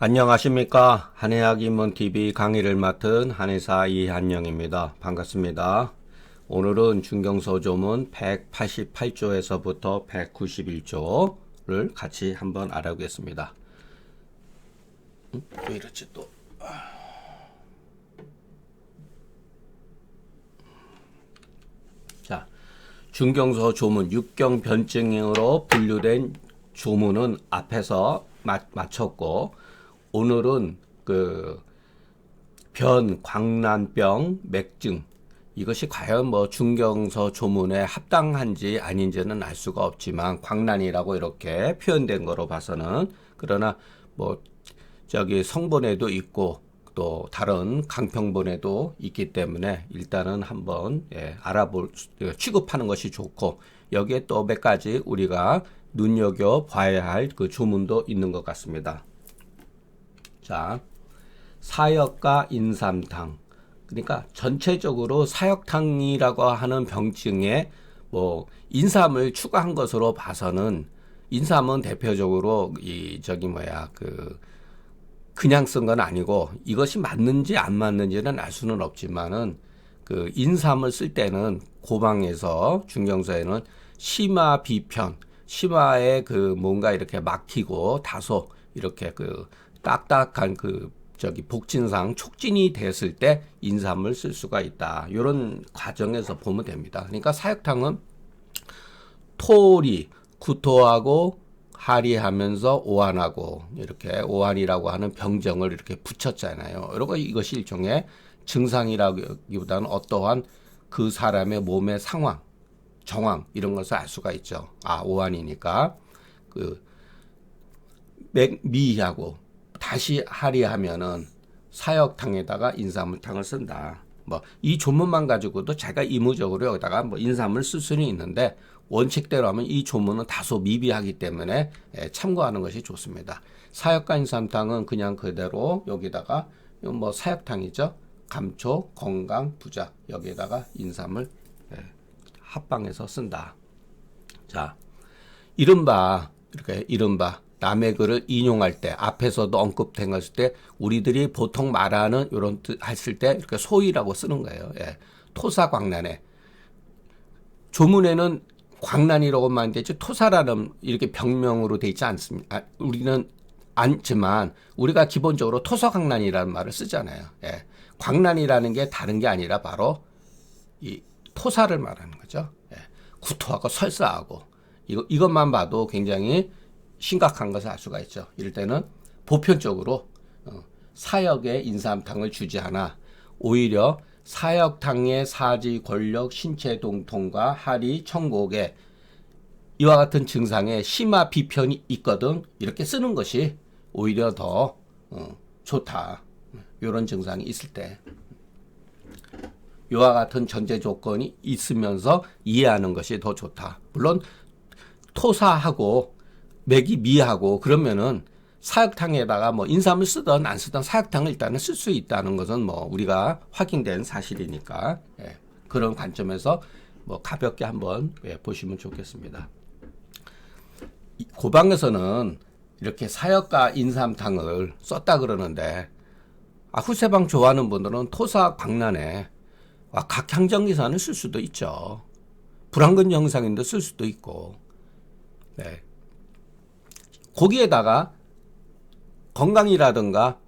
안녕하십니까. 한의학입문TV 강의를 맡은 한의사 이한영입니다. 반갑습니다. 오늘은 중경서조문 188조에서부터 191조를 같이 한번 알아보겠습니다. 왜 이렇지 또. 자, 중경서조문 6경 변증으로 분류된 조문은 앞에서 마쳤고, 오늘은 광난병, 맥증, 이것이 과연 중경서 조문에 합당한지 아닌지는 알 수가 없지만 광난이라고 이렇게 표현된 거로 봐서는, 그러나 성본에도 있고 또 다른 강평본에도 있기 때문에 일단은 한번 취급하는 것이 좋고, 여기에 또 몇 가지 우리가 눈여겨 봐야 할 그 조문도 있는 것 같습니다. 자, 사역과 인삼탕. 그러니까 전체적으로 사역탕이라고 하는 병증에 인삼을 추가한 것으로 봐서는, 인삼은 대표적으로 그냥 쓴 건 아니고 이것이 맞는지 안 맞는지는 알 수는 없지만은, 인삼을 쓸 때는 고방에서 중경서에는 심화 비편, 심화에 뭔가 이렇게 막히고 다소 이렇게 딱딱한 복진상 촉진이 됐을 때 인삼을 쓸 수가 있다. 이런 과정에서 보면 됩니다. 그러니까 사역탕은 토리, 구토하고 하리하면서 오한하고, 이렇게 오한이라고 하는 병정을 이렇게 붙였잖아요. 그리고 이것이 일종의 증상이라기보다는 어떠한 그 사람의 몸의 상황, 정황, 이런 것을 알 수가 있죠. 오한이니까 미하고 다시 하리하면은 사역탕에다가 인삼탕을 쓴다. 이 조문만 가지고도 제가 의무적으로 여기다가 인삼을 쓸 수는 있는데, 원칙대로 하면 이 조문은 다소 미비하기 때문에 참고하는 것이 좋습니다. 사역과 인삼탕은 그냥 그대로 여기다가 사역탕이죠. 감초, 건강, 부작, 여기에다가 인삼을 합방해서 쓴다. 자, 이른바 남의 글을 인용할 때, 앞에서도 언급된 것일 때, 우리들이 보통 말하는 이런 뜻 했을 때 이렇게 소위라고 쓰는 거예요. 토사광난에, 조문에는 광난이라고만 되지 토사라는 이렇게 병명으로 돼 있지 않습니다. 우리는 않지만 우리가 기본적으로 토사광난이라는 말을 쓰잖아요. 광난이라는 게 다른 게 아니라 바로 이 토사를 말하는 거죠. 구토하고 설사하고, 이것만 봐도 굉장히 심각한 것을 알 수가 있죠. 이럴 때는 보편적으로 사역에 인삼탕을 주지 않아 오히려 사역탕의 사지, 권력, 신체 동통과 하리, 청곡에 이와 같은 증상에 심화 비편이 있거든, 이렇게 쓰는 것이 오히려 더 좋다. 이런 증상이 있을 때 이와 같은 전제 조건이 있으면서 이해하는 것이 더 좋다. 물론 토사하고 맥이 미하고 그러면은 사역탕에다가 인삼을 쓰든 안 쓰든 사역탕을 일단은 쓸 수 있다는 것은 우리가 확인된 사실이니까, 그런 관점에서 가볍게 한번 보시면 좋겠습니다. 고방에서는 이렇게 사역과 인삼탕을 썼다 그러는데, 후세방 좋아하는 분들은 토사 광난에 각향정기산을 쓸 수도 있죠. 불안근 영상인데 쓸 수도 있고, 거기에다가 건강이라든가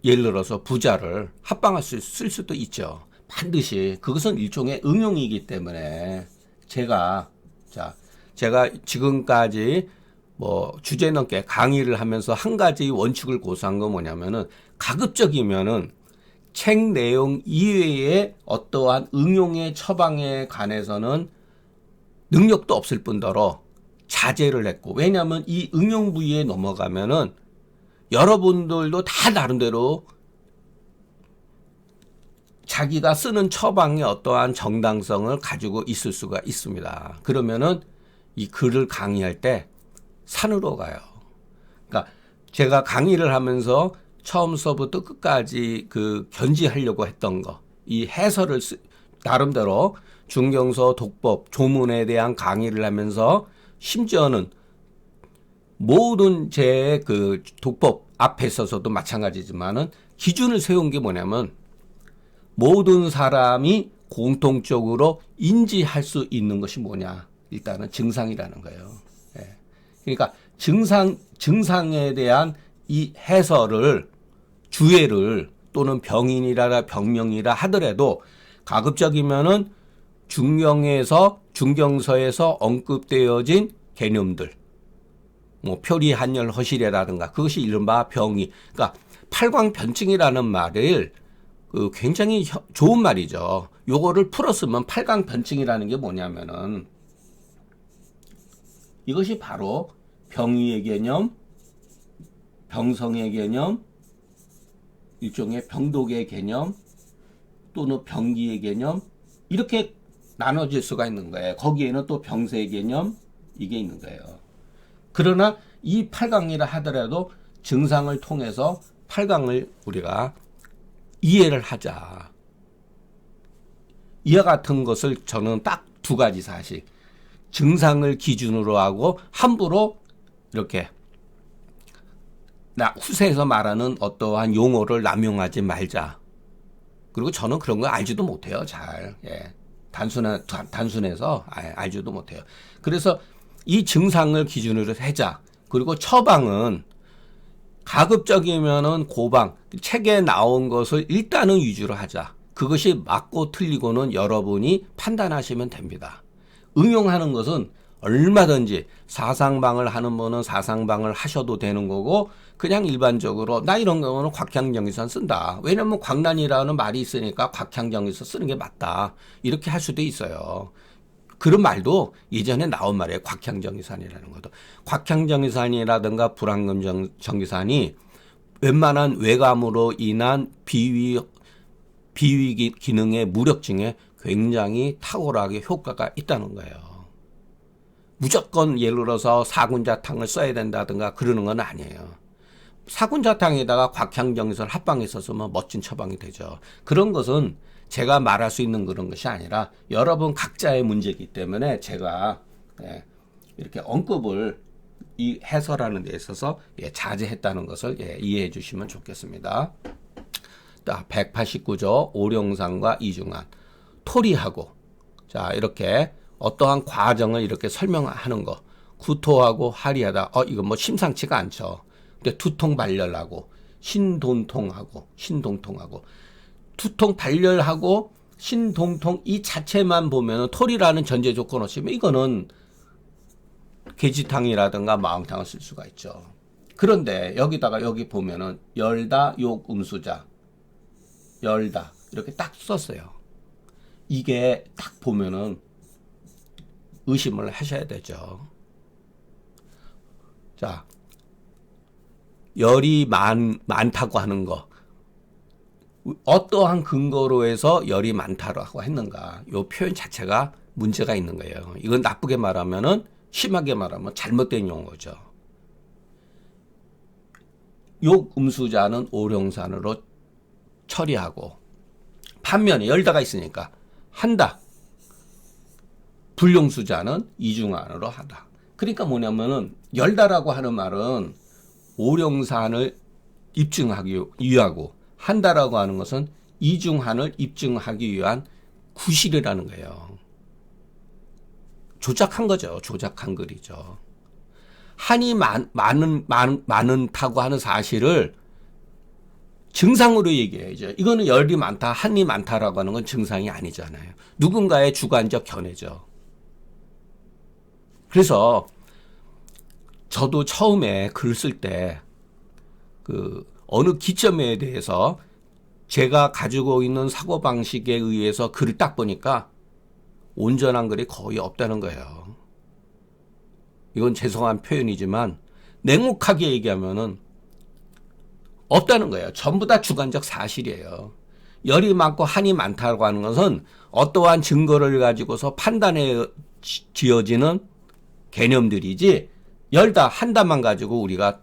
예를 들어서 부자를 합방할 쓸 수도 있죠. 반드시 그것은 일종의 응용이기 때문에 제가 지금까지 주제 넘게 강의를 하면서 한 가지 원칙을 고수한 건 뭐냐면은, 가급적이면은 책 내용 이외의 어떠한 응용의 처방에 관해서는 능력도 없을 뿐더러 자제를 했고, 왜냐하면 이 응용 부위에 넘어가면은 여러분들도 다 나름대로 자기가 쓰는 처방의 어떠한 정당성을 가지고 있을 수가 있습니다. 그러면은 이 글을 강의할 때 산으로 가요. 그러니까 제가 강의를 하면서 처음서부터 끝까지 견지하려고 했던 거, 이 해설을 나름대로 중경서 독법 조문에 대한 강의를 하면서, 심지어는 모든 제 독법 앞에 있어서도 마찬가지지만은 기준을 세운 게 뭐냐면 모든 사람이 공통적으로 인지할 수 있는 것이 뭐냐. 일단은 증상이라는 거예요. 예. 그러니까 증상에 대한 이 해설을 주해를 또는 병인이라 병명이라 하더라도 가급적이면은 중경서에서 언급되어진 개념들, 뭐 표리 한열 허실이라든가 그것이 이른바 병이, 그러니까 팔광변증이라는 말을 굉장히 좋은 말이죠. 요거를 풀었으면 팔광변증이라는 게 뭐냐면은 이것이 바로 병의의 개념, 병성의 개념, 일종의 병독의 개념 또는 병기의 개념 이렇게 나눠질 수가 있는 거예요. 거기에는 또 병세의 개념 이게 있는 거예요. 그러나 이 8강이라 하더라도 증상을 통해서 8강을 우리가 이해를 하자. 이와 같은 것을 저는 딱 두 가지 사실. 증상을 기준으로 하고 함부로 이렇게 후세에서 말하는 어떠한 용어를 남용하지 말자. 그리고 저는 그런 거 알지도 못해요. 잘. 예. 단순해서 알지도 못해요. 그래서 이 증상을 기준으로 하자. 그리고 처방은 가급적이면은 고방, 책에 나온 것을 일단은 위주로 하자. 그것이 맞고 틀리고는 여러분이 판단하시면 됩니다. 응용하는 것은 얼마든지 사상방을 하는 분은 사상방을 하셔도 되는 거고 그냥 일반적으로 나 이런 경우는 곽향정의선 쓴다. 왜냐면 광란이라는 말이 있으니까 곽향정의선 쓰는 게 맞다. 이렇게 할 수도 있어요. 그런 말도 예전에 나온 말이에요. 곽향정의산이라는 것도. 곽향정의산이라든가 불황금정의산이 웬만한 외감으로 인한 비위 기능의 무력증에 굉장히 탁월하게 효과가 있다는 거예요. 무조건 예를 들어서 사군자탕을 써야 된다든가 그러는 건 아니에요. 사군자탕에다가 곽향정의선 합방에 썼으면 멋진 처방이 되죠. 그런 것은 제가 말할 수 있는 그런 것이 아니라 여러분 각자의 문제이기 때문에 제가 이렇게 언급을 이 해설하는 데 있어서 자제했다는 것을 이해해 주시면 좋겠습니다. 189조 오룡산과 이중한 토리하고 자 이렇게 어떠한 과정을 이렇게 설명하는 거 구토하고 하리하다 이거 뭐 심상치가 않죠. 근데 두통 발열하고 신동통하고 두통 발열하고 신동통 이 자체만 보면은 토리라는 전제 조건 없이면 이거는 계지탕이라든가 마음탕을 쓸 수가 있죠. 그런데 여기다가 여기 보면은 열다 욕 음수자 열다 이렇게 딱 썼어요. 이게 딱 보면은 의심을 하셔야 되죠. 자, 열이 많다고 하는 거 어떠한 근거로 해서 열이 많다고 했는가? 이 표현 자체가 문제가 있는 거예요. 이건 나쁘게 말하면은 심하게 말하면 잘못된 용어죠. 욕 음수자는 오룡산으로 처리하고 반면에 열다가 있으니까 한다. 불용수자는 이중한으로 하다. 그러니까 뭐냐면은 열다라고 하는 말은 오룡산을 입증하기 위하고 한다라고 하는 것은 이중한을 입증하기 위한 구실이라는 거예요. 조작한 거죠. 조작한 글이죠. 한이 많다고 하는 사실을 증상으로 얘기해야죠. 이거는 열이 많다, 한이 많다라고 하는 건 증상이 아니잖아요. 누군가의 주관적 견해죠. 그래서 저도 처음에 글 쓸 때 어느 기점에 대해서 제가 가지고 있는 사고방식에 의해서 글을 딱 보니까 온전한 글이 거의 없다는 거예요. 이건 죄송한 표현이지만 냉혹하게 얘기하면은 없다는 거예요. 전부 다 주관적 사실이에요. 열이 많고 한이 많다고 하는 것은 어떠한 증거를 가지고서 판단에 지어지는 개념들이지 열다 한다만 가지고 우리가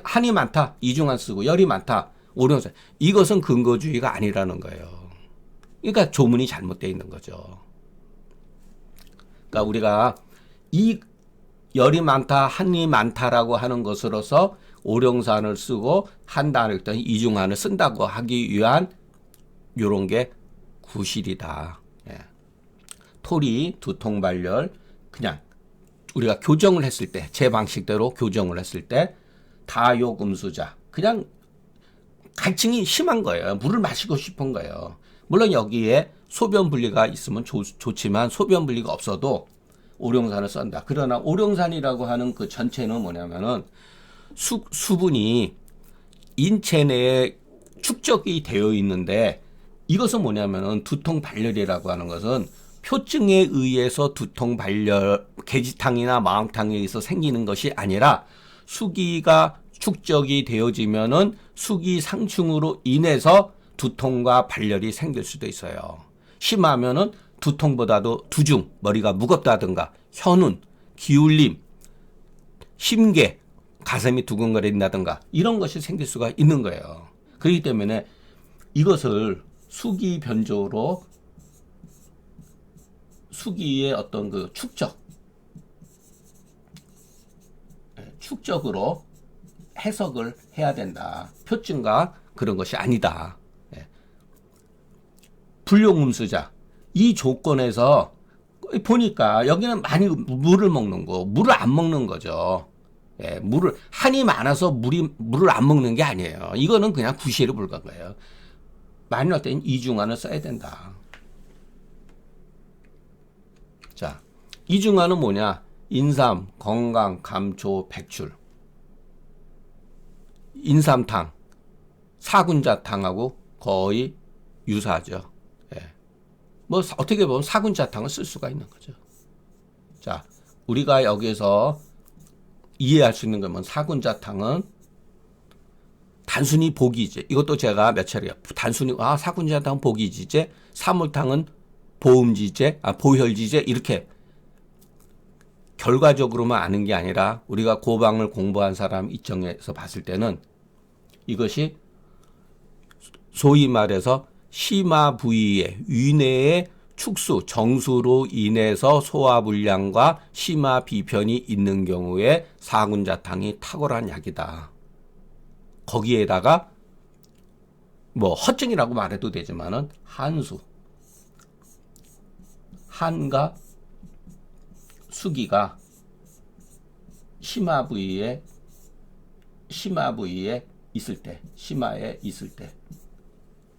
한이 많다 이중한 쓰고 열이 많다 오룡산 이것은 근거주의가 아니라는 거예요. 그러니까 조문이 잘못되어 있는 거죠. 그러니까 우리가 이 열이 많다, 한이 많다라고 하는 것으로서 오룡산을 쓰고 한단을 했더니 이중한을 쓴다고 하기 위한 요런 게 구실이다. 예. 토리, 두통발열, 그냥 우리가 교정을 했을 때, 제 방식대로 교정을 했을 때 다욕음수자, 그냥 갈증이 심한 거예요. 물을 마시고 싶은 거예요. 물론 여기에 소변 분리가 있으면 좋지만 소변 분리가 없어도 오룡산을 쓴다. 그러나 오룡산이라고 하는 그 전체는 뭐냐면은 수분이 인체 내에 축적이 되어 있는데, 이것은 뭐냐면은 두통 발열이라고 하는 것은 표증에 의해서 두통 발열, 계지탕이나 마왕탕에 의해서 생기는 것이 아니라 수기가 축적이 되어지면은 수기 상충으로 인해서 두통과 발열이 생길 수도 있어요. 심하면은 두통보다도 두중, 머리가 무겁다든가 현운, 기울림, 심계, 가슴이 두근거린다든가 이런 것이 생길 수가 있는 거예요. 그렇기 때문에 이것을 수기 변조로 수기의 어떤 그 축적으로 해석을 해야 된다. 표증과 그런 것이 아니다. 불용음수자, 이 조건에서 보니까 여기는 많이 물을 먹는 거, 물을 안 먹는 거죠. 예, 한이 많아서 물을 안 먹는 게 아니에요. 이거는 그냥 구실에 불과한 거예요. 많이 넣을 때는 이중한을 써야 된다. 자, 이중한은 뭐냐? 인삼, 건강, 감초, 백출. 인삼탕, 사군자탕하고 거의 유사하죠. 예. 뭐 어떻게 보면 사군자탕을 쓸 수가 있는 거죠. 자, 우리가 여기에서 이해할 수 있는 거면 사군자탕은 단순히 복이지. 이것도 제가 몇 차례 단순히 사군자탕은 복이지제, 사물탕은 보음지제, 보혈지제 이렇게 결과적으로만 아는 게 아니라 우리가 고방을 공부한 사람 입장에서 봤을 때는 이것이 소위 말해서 심화 부위의 위내의 축수, 정수로 인해서 소화불량과 심화 비편이 있는 경우에 사군자탕이 탁월한 약이다. 거기에다가 뭐 허증이라고 말해도 되지만은 한수, 한과 수기가 심화 부위에 있을 때, 심화에 있을 때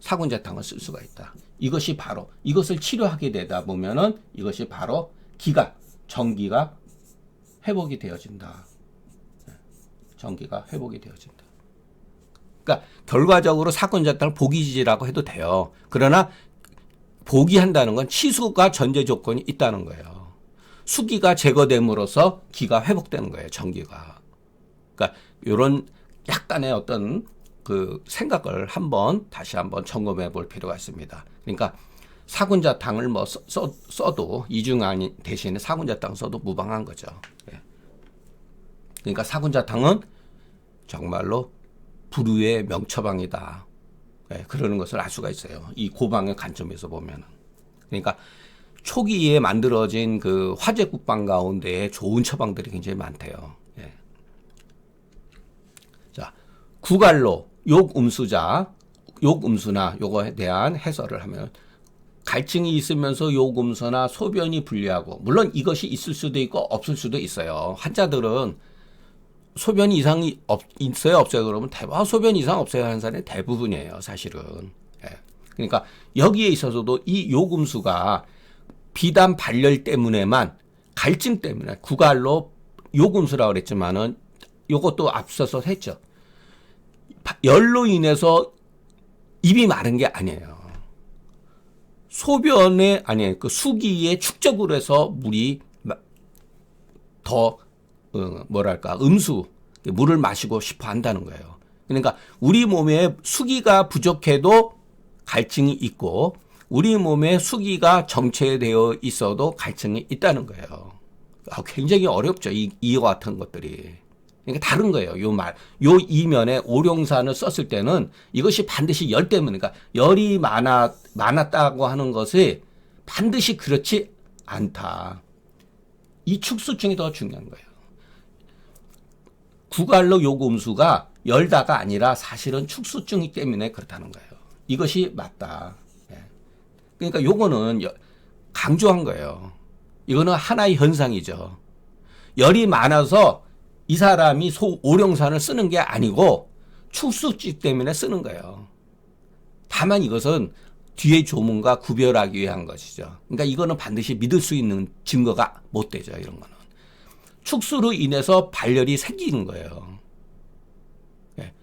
사군자탕을 쓸 수가 있다. 이것이 바로 이것을 치료하게 되다 보면은 이것이 바로 전기가 회복이 되어진다. 전기가 회복이 되어진다. 그러니까 결과적으로 사군자탕을 복이지라고 해도 돼요. 그러나 복이한다는 건 치수가 전제 조건이 있다는 거예요. 수기가 제거됨으로써 기가 회복되는 거예요. 전기가. 그러니까 이런 약간의 어떤 그 생각을 다시 한번 점검해 볼 필요가 있습니다. 그러니까 사군자탕을 뭐 써도 이중한 대신에 사군자탕 써도 무방한 거죠. 예. 그러니까 사군자탕은 정말로 불후의 명처방이다. 예, 그러는 것을 알 수가 있어요. 이 고방의 관점에서 보면은. 그러니까 초기에 만들어진 그 화제국방 가운데 좋은 처방들이 굉장히 많대요. 예. 자, 구갈로 욕음수자, 욕음수나 요거에 대한 해설을 하면 갈증이 있으면서 욕음수나 소변이 불리하고, 물론 이것이 있을 수도 있고 없을 수도 있어요. 환자들은 소변 이상이 있어요 없어요 그러면 소변 이상 없어요 하는 사람이 대부분이에요 사실은. 예. 그러니까 여기에 있어서도 이 욕음수가 비단 발열 때문에만, 갈증 때문에 구갈로 욕음수라고 그랬지만은 요것도 앞서서 했죠. 열로 인해서 입이 마른 게 아니에요. 소변에 그 수기의 축적으로 해서 물이 더 물을 마시고 싶어 한다는 거예요. 그러니까 우리 몸에 수기가 부족해도 갈증이 있고 우리 몸에 수기가 정체되어 있어도 갈증이 있다는 거예요. 굉장히 어렵죠. 이와 같은 것들이. 그러니까 다른 거예요. 요 이면에 오룡산을 썼을 때는 이것이 반드시 열 때문에, 그러니까 열이 많았다고 하는 것이 반드시 그렇지 않다. 이 축수증이 더 중요한 거예요. 구갈로 요금수가 열다가 아니라 사실은 축수증이 때문에 그렇다는 거예요. 이것이 맞다. 예. 그러니까 요거는 강조한 거예요. 이거는 하나의 현상이죠. 열이 많아서 이 사람이 오룡산을 쓰는 게 아니고 축수증 때문에 쓰는 거예요. 다만 이것은 뒤에 조문과 구별하기 위한 것이죠. 그러니까 이거는 반드시 믿을 수 있는 증거가 못 되죠. 이런 거는. 축수로 인해서 발열이 생기는 거예요. 예.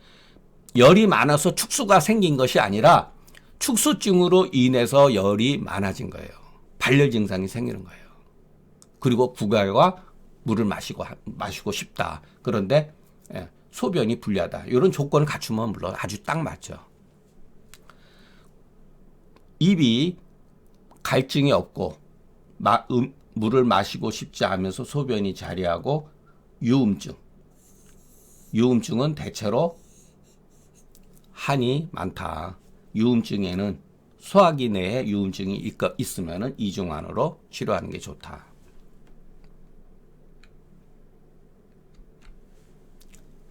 열이 많아서 축수가 생긴 것이 아니라 축수증으로 인해서 열이 많아진 거예요. 발열 증상이 생기는 거예요. 그리고 구갈과 물을 마시고 싶다. 그런데 소변이 불리하다. 이런 조건을 갖추면 물론 아주 딱 맞죠. 입이 갈증이 없고 물을 마시고 싶지 않으면서 소변이 자리하고 유음증. 유음증은 대체로 한이 많다. 유음증에는 소화기 내에 유음증이 있으면 이중환으로 치료하는 게 좋다.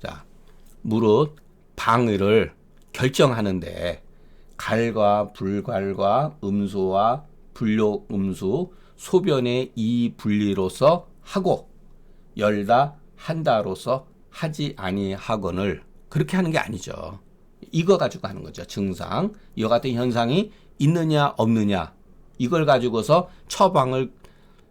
자, 무릇 방의를 결정하는데 갈과 불갈과 음수와 불욕음수 소변의 이 분리로서 하고 열다 한다로서 하지 아니하거늘 그렇게 하는 게 아니죠. 이거 가지고 하는 거죠. 증상. 이와 같은 현상이 있느냐 없느냐 이걸 가지고서 처방을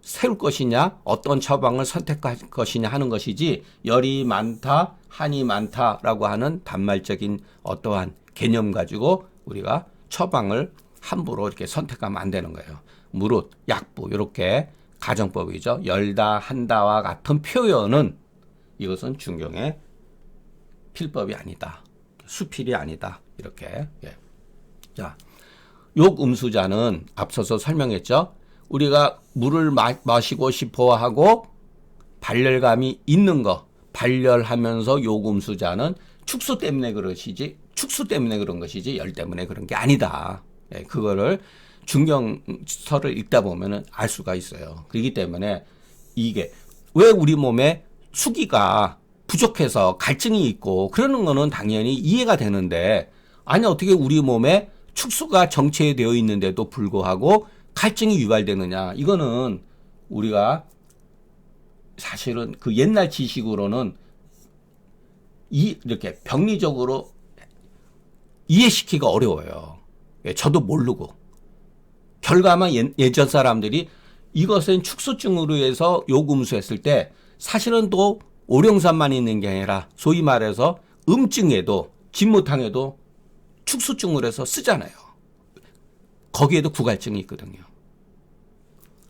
세울 것이냐 어떤 처방을 선택할 것이냐 하는 것이지 열이 많다 한이 많다라고 하는 단말적인 어떠한 개념 가지고 우리가 처방을 함부로 이렇게 선택하면 안 되는 거예요. 무릇, 약부 이렇게 가정법이죠. 열다 한다와 같은 표현은 이것은 중경의 필법이 아니다. 수필이 아니다. 이렇게. 예. 자, 욕음수자는 앞서서 설명했죠. 우리가 물을 마시고 싶어 하고 발열감이 있는 거, 발열하면서 욕음수자는 축수 때문에 그러시지, 축수 때문에 그런 것이지 열 때문에 그런 게 아니다. 예, 그거를 중경서를 읽다 보면은 알 수가 있어요. 그렇기 때문에 이게 왜 우리 몸에 수기가 부족해서 갈증이 있고 그러는 거는 당연히 이해가 되는데 아니 어떻게 우리 몸에 축수가 정체되어 있는데도 불구하고 갈증이 유발되느냐. 이거는 우리가 사실은 그 옛날 지식으로는 이렇게 병리적으로 이해시키기가 어려워요. 예, 저도 모르고. 결과만 예전 사람들이 이것은 축수증으로 해서 요금수했을 때 사실은 또 오룡산만 있는 게 아니라 소위 말해서 음증에도 진무탕에도 축수증으로 해서 쓰잖아요. 거기에도 구갈증이 있거든요.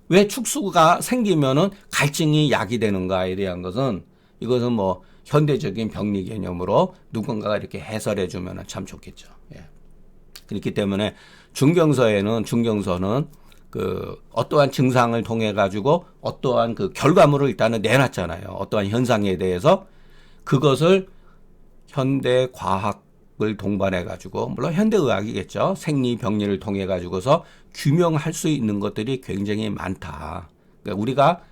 왜 축수가 생기면은 갈증이 약이 되는가에 대한 것은 이것은 뭐 현대적인 병리 개념으로 누군가가 이렇게 해설해 주면 참 좋겠죠. 예. 그렇기 때문에 중경서는 그 어떠한 증상을 통해 가지고 어떠한 그 결과물을 일단은 내놨잖아요. 어떠한 현상에 대해서 그것을 현대 과학을 동반해 가지고 물론 현대 의학이겠죠. 생리 병리를 통해 가지고서 규명할 수 있는 것들이 굉장히 많다. 그러니까 우리가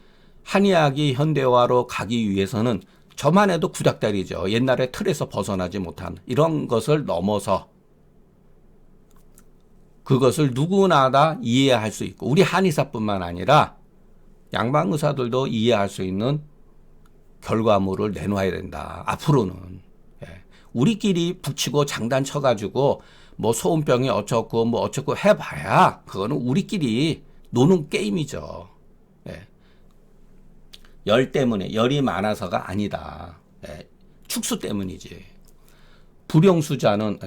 한의학이 현대화로 가기 위해서는 저만 해도 구닥다리죠. 옛날에 틀에서 벗어나지 못한 이런 것을 넘어서 그것을 누구나 다 이해할 수 있고 우리 한의사뿐만 아니라 양방 의사들도 이해할 수 있는 결과물을 내놓아야 된다. 앞으로는. 예. 우리끼리 북치고 장단쳐가지고 뭐 소음병이 어쩌고 뭐 어쩌고 해봐야 그거는 우리끼리 노는 게임이죠. 예. 열 때문에 열이 많아서가 아니다. 예. 축수 때문이지. 불용수자는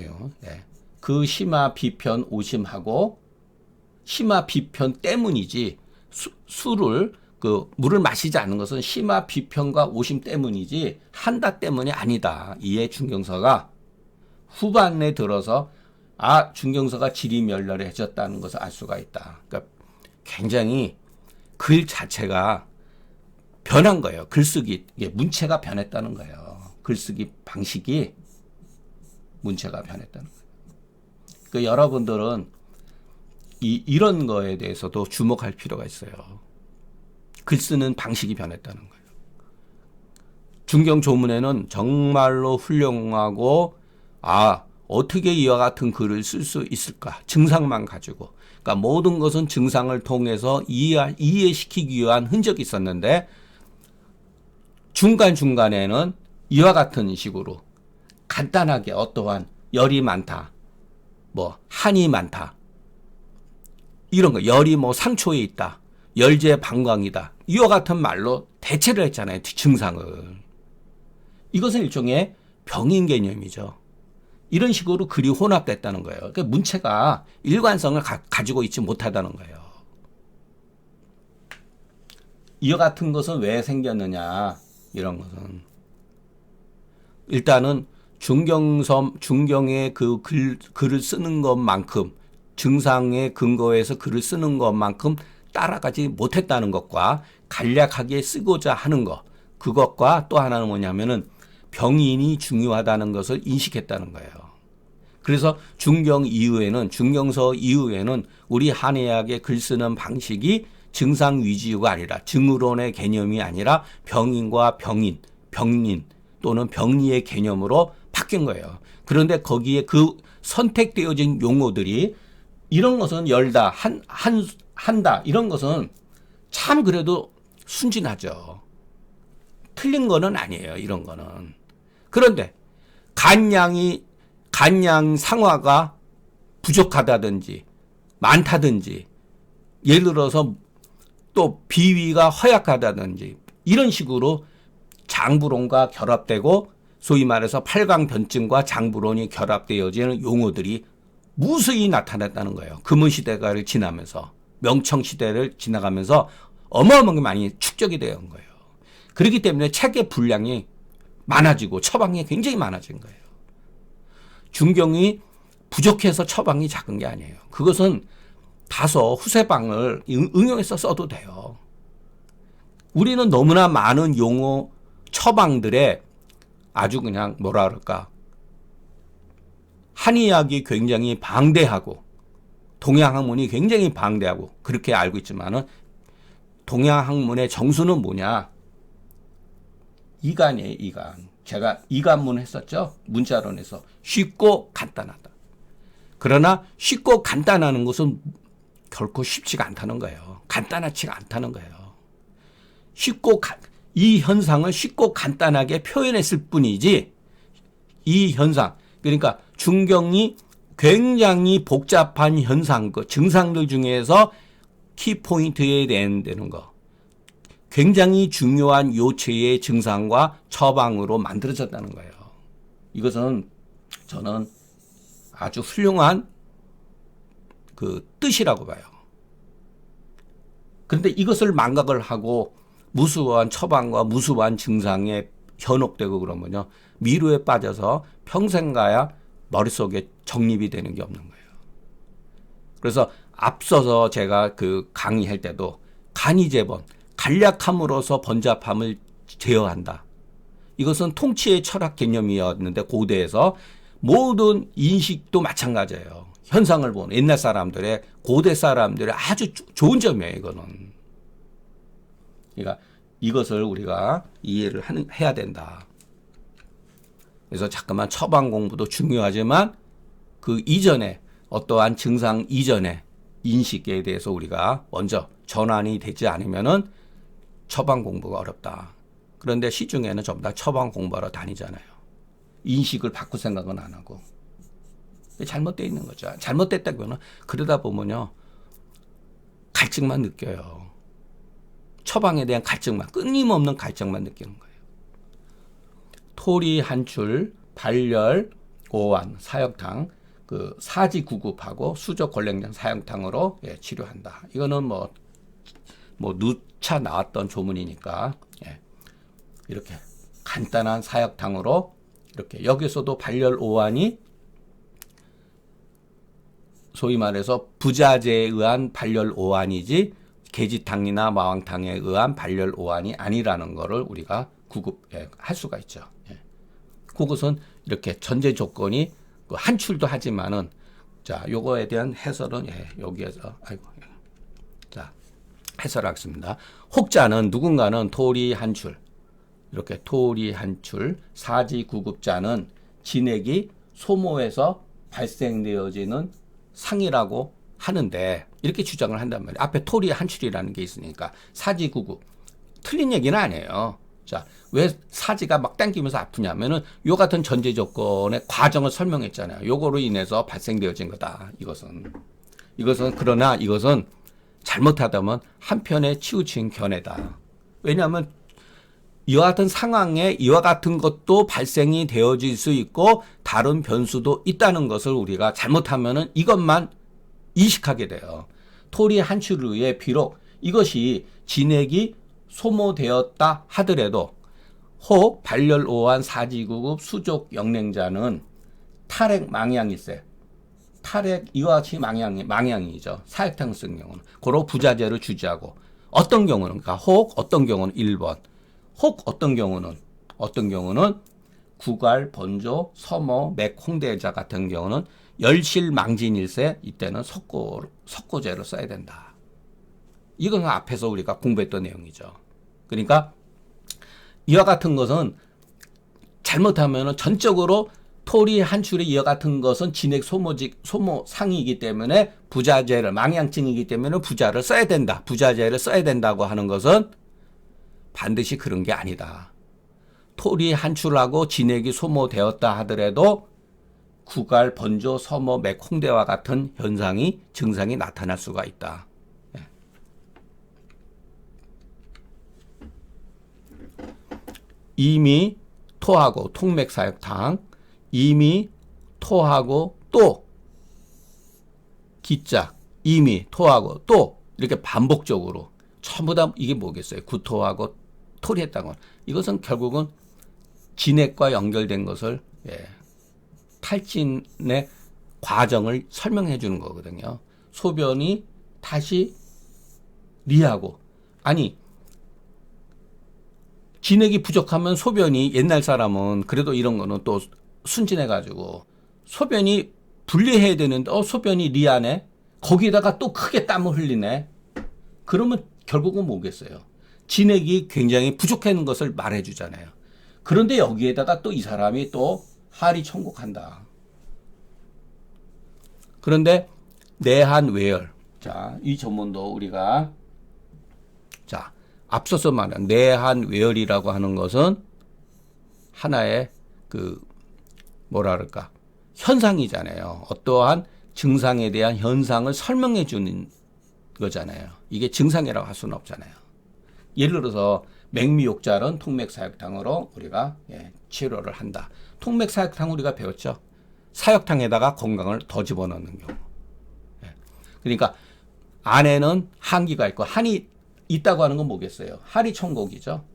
예. 그 심화 비편 오심하고 심화 비편 때문이지 술을 그 물을 마시지 않는 것은 심화 비편과 오심 때문이지 한다 때문이 아니다. 이에 중경서가 후반에 들어서 중경서가 지리멸렬해졌다는 것을 알 수가 있다. 그러니까 굉장히 글 자체가 변한 거예요. 글쓰기 문체가 변했다는 거예요. 글쓰기 방식이 문체가 변했다는 거예요. 그 여러분들은 이런 거에 대해서도 주목할 필요가 있어요. 글 쓰는 방식이 변했다는 거예요. 중경 조문에는 정말로 훌륭하고 어떻게 이와 같은 글을 쓸 수 있을까? 증상만 가지고. 그러니까 모든 것은 증상을 통해서 이해시키기 위한 흔적이 있었는데 중간중간에는 이와 같은 식으로 간단하게 어떠한 열이 많다, 뭐 한이 많다, 이런 거, 열이 뭐 상초에 있다, 열재 방광이다, 이와 같은 말로 대체를 했잖아요, 증상을. 이것은 일종의 병인 개념이죠. 이런 식으로 글이 혼합됐다는 거예요. 그러니까 문체가 일관성을 가지고 있지 못하다는 거예요. 이와 같은 것은 왜 생겼느냐, 이런 것은. 일단은 중경의 그 글을 쓰는 것만큼, 증상의 근거에서 글을 쓰는 것만큼 따라가지 못했다는 것과 간략하게 쓰고자 하는 것, 그것과 또 하나는 뭐냐면은 병인이 중요하다는 것을 인식했다는 거예요. 그래서 중경서 이후에는 우리 한의학의 글 쓰는 방식이 증상 위주가 아니라, 증으론의 개념이 아니라 병인과 병린 또는 병리의 개념으로 바뀐 거예요. 그런데 거기에 그 선택되어진 용어들이 이런 것은 열다, 한다, 이런 것은 참 그래도 순진하죠. 틀린 거는 아니에요, 이런 거는. 그런데 간양 상화가 부족하다든지 많다든지, 예를 들어서 또 비위가 허약하다든지, 이런 식으로 장부론과 결합되고 소위 말해서 팔강변증과 장부론이 결합되어지는 용어들이 무수히 나타났다는 거예요. 금은시대를 지나면서, 명청시대를 지나가면서 어마어마하게 많이 축적이 되는 거예요. 그렇기 때문에 책의 분량이 많아지고 처방이 굉장히 많아진 거예요. 중경이 부족해서 처방이 작은 게 아니에요. 그것은 다소 후세방을 응용해서 써도 돼요. 우리는 너무나 많은 용어, 처방들에 아주 그냥 뭐라 그럴까, 한의학이 굉장히 방대하고 동양학문이 굉장히 방대하고 그렇게 알고 있지만은 동양학문의 정수는 뭐냐? 이간이에요, 이간. 제가 이간문 했었죠? 문자론에서. 쉽고 간단하다. 그러나 쉽고 간단하는 것은 결코 쉽지가 않다는 거예요. 간단하지가 않다는 거예요. 이 현상을 쉽고 간단하게 표현했을 뿐이지, 이 현상, 그러니까 중경이 굉장히 복잡한 현상, 그 증상들 중에서 키포인트에 되는 거, 굉장히 중요한 요체의 증상과 처방으로 만들어졌다는 거예요. 이것은 저는 아주 훌륭한 그 뜻이라고 봐요. 그런데 이것을 망각을 하고 무수한 처방과 무수한 증상에 현혹되고 그러면요, 미루에 빠져서 평생 가야 머릿속에 정립이 되는 게 없는 거예요. 그래서 앞서서 제가 그 강의할 때도 간이제번, 간략함으로써 번잡함을 제어한다. 이것은 통치의 철학 개념이었는데, 고대에서 모든 인식도 마찬가지예요. 현상을 보는 옛날 사람들의, 고대 사람들의 아주 좋은 점이에요, 이거는. 그러니까 이것을 우리가 이해를 해야 된다. 그래서 자꾸만 처방 공부도 중요하지만 그 이전에, 어떠한 증상 이전에 인식에 대해서 우리가 먼저 전환이 되지 않으면은 처방 공부가 어렵다. 그런데 시중에는 전부 다 처방 공부하러 다니잖아요. 인식을 바꿀 생각은 안 하고. 잘못되어 있는 거죠. 잘못됐다고는, 그러다 보면요, 갈증만 느껴요. 처방에 대한 갈증만, 끊임없는 갈증만 느끼는 거예요. 토리 한출, 발열, 오한, 사역탕, 그 사지구급하고 수족 권랭장 사형탕으로 치료한다. 이거는 뭐 누차 나왔던 조문이니까, 이렇게 간단한 사역탕으로, 이렇게 여기서도 발열 오한이 소위 말해서 부자재에 의한 발열 오한이지 계지탕이나 마왕탕에 의한 발열 오한이 아니라는 거를 우리가 구급할 수가 있죠. 그것은 이렇게 전제 조건이 한출도 하지만은, 자, 요거에 대한 해설은 여기에서 자, 해설하겠습니다. 혹자는 누군가는 토리 한출, 이렇게 토리 한출 사지구급자는 진액이 소모에서 발생되어지는 상이라고 하는데 이렇게 주장을 한단 말이에요. 앞에 토리 한출이라는 게 있으니까 사지구급. 틀린 얘기는 아니에요. 자, 왜 사지가 막 당기면서 아프냐면은 요 같은 전제 조건의 과정을 설명했잖아요. 요거로 인해서 발생되어진 거다. 이것은 그러나 이것은 잘못하다면 한편의 치우친 견해다. 왜냐하면 이와 같은 상황에 이와 같은 것도 발생이 되어질 수 있고 다른 변수도 있다는 것을 우리가 잘못하면은 이것만 인식하게 돼요. 토리 한출에 의해 비록 이것이 진액이 소모되었다 하더라도 혹 발열오한 사지구급 수족 영냉자는 탈핵 망향일세. 탈핵 이와 같이 망향이죠. 사역탕 쓴 경우는. 고로 부자재를 주지하고 어떤 경우는 그러니까 혹 어떤 경우는 1번. 혹 어떤 경우는 구갈, 번조, 서모, 맥, 홍대자 같은 경우는 열실망진일세 이때는 석고제를 써야 된다. 이건 앞에서 우리가 공부했던 내용이죠. 그러니까 이와 같은 것은 잘못하면 전적으로 토리 한출의 이와 같은 것은 진액 소모 상이기 때문에 부자재를 망향증이기 때문에 부자를 써야 된다. 부자재를 써야 된다고 하는 것은 반드시 그런 게 아니다. 토리 한출하고 진액이 소모되었다 하더라도 구갈, 번조, 서모, 맥, 홍대와 같은 증상이 나타날 수가 있다. 이미 토하고 통맥사역탕, 이미 토하고 또 기짝, 이미 토하고 또 이렇게 반복적으로 전부 다 이게 뭐겠어요? 구토하고 토리했다는 건 이것은 결국은 진액과 연결된 것을 탈진의 과정을 설명해 주는 거거든요. 소변이 다시 리하고 아니 진액이 부족하면 소변이 옛날 사람은 그래도 이런 거는 또 순진해 가지고 소변이 분리해야 되는데 소변이 리하네. 거기다가 또 크게 땀을 흘리네. 그러면 결국은 뭐겠어요? 진액이 굉장히 부족한 것을 말해 주잖아요. 그런데 여기에다가 또 이 사람이 또 하리 천곡한다. 그런데 내한 외열. 자, 이 전문도 우리가 앞서서 말한 내한 외열이라고 하는 것은 하나의 현상이잖아요. 어떠한 증상에 대한 현상을 설명해 주는 거잖아요. 이게 증상이라고 할 수는 없잖아요. 예를 들어서 맥미욕자는 통맥사역탕으로 우리가 치료를 한다. 통맥사역탕 우리가 배웠죠. 사역탕에다가 건강을 더 집어넣는 경우. 그러니까 안에는 한기가 있고 한이 있다고 하는 건 뭐겠어요? 하리 천곡이죠.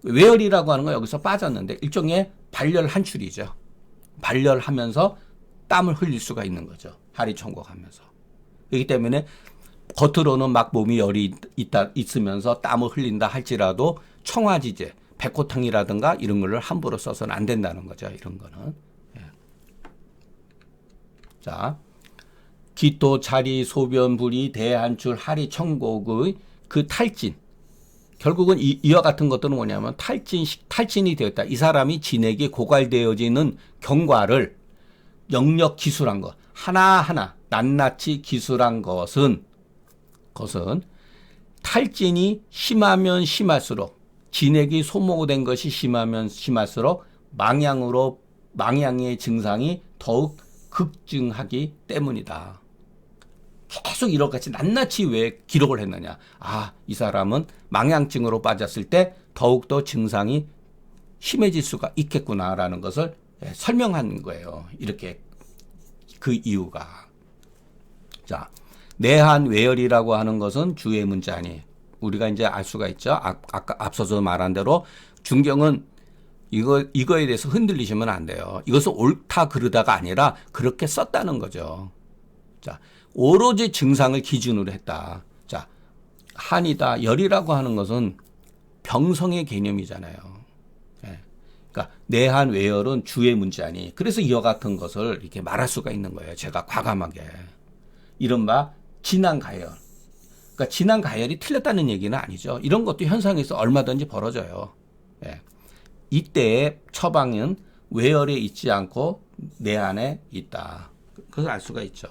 외열이라고 하는 건 여기서 빠졌는데 일종의 발열 한출이죠. 발열하면서 땀을 흘릴 수가 있는 거죠. 하리 천곡하면서. 그렇기 때문에 겉으로는 막 몸이 열이 있으면서 땀을 흘린다 할지라도 청화지제, 백호탕이라든가 이런 거를 함부로 써서는 안 된다는 거죠. 이런 거는. 자, 기토, 자리, 소변, 불이, 대한출, 하리, 천곡의 그 탈진. 결국은 이와 같은 것들은 뭐냐면 탈진이 되었다. 이 사람이 진액이 고갈되어지는 경과를 영역 기술한 것. 하나하나 낱낱이 기술한 것은 탈진이 심하면 심할수록 진액이 소모된 것이 심하면 심할수록 망향의 증상이 더욱 급증하기 때문이다. 계속 이렇게같이 낱낱이 왜 기록을 했느냐. 이 사람은 망향증으로 빠졌을 때 더욱더 증상이 심해질 수가 있겠구나라는 것을 설명한 거예요. 이렇게 그 이유가. 자, 내한 외열이라고 하는 것은 주의 문자니 우리가 이제 알 수가 있죠. 아까 앞서서 말한 대로 중경은 이거에 대해서 흔들리시면 안 돼요. 이것은 옳다 그르다가 아니라 그렇게 썼다는 거죠. 자, 오로지 증상을 기준으로 했다. 자, 한이다, 열이라고 하는 것은 병성의 개념이잖아요. 그러니까 내한 외열은 주의 문자니. 그래서 이와 같은 것을 이렇게 말할 수가 있는 거예요. 제가 과감하게. 이른바 진한가열. 그러니까 진한가열이 틀렸다는 얘기는 아니죠. 이런 것도 현상에서 얼마든지 벌어져요. 예. 이때의 처방은 외열에 있지 않고 내 안에 있다. 그걸 알 수가 있죠.